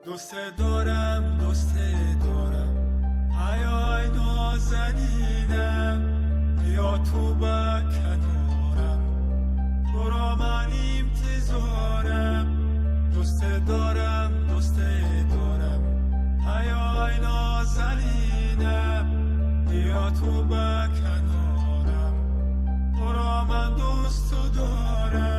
دوست دارم دوست دارم ایای نازنینم بیا تو با کنارم تو را من انتظارم دوست دارم دوست دارم ایای نازنینم بیا تو با کنارم تو را من دوست دارم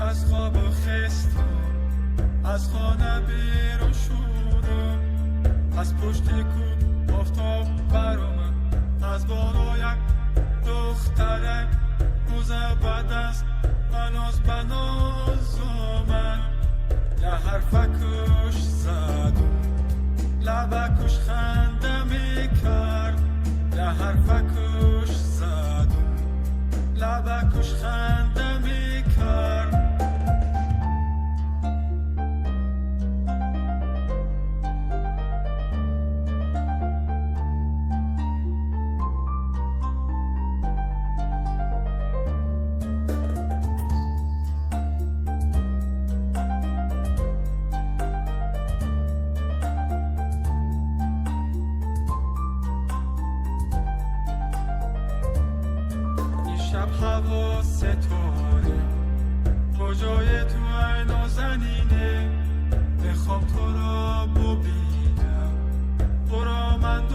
از خواب خستم از خانه بیرون شدم از پشت کوه آفتاب برآمد از بالا یک دخترک روزه بعد است بناز بناز آمد یه حرفکش زدم لبکش خنده میکرد یه حرفکش زدم لبکش خنده میکرد شب هوا ستاره کجای تو ای نازنینه میخوام تو را ببینم تو را من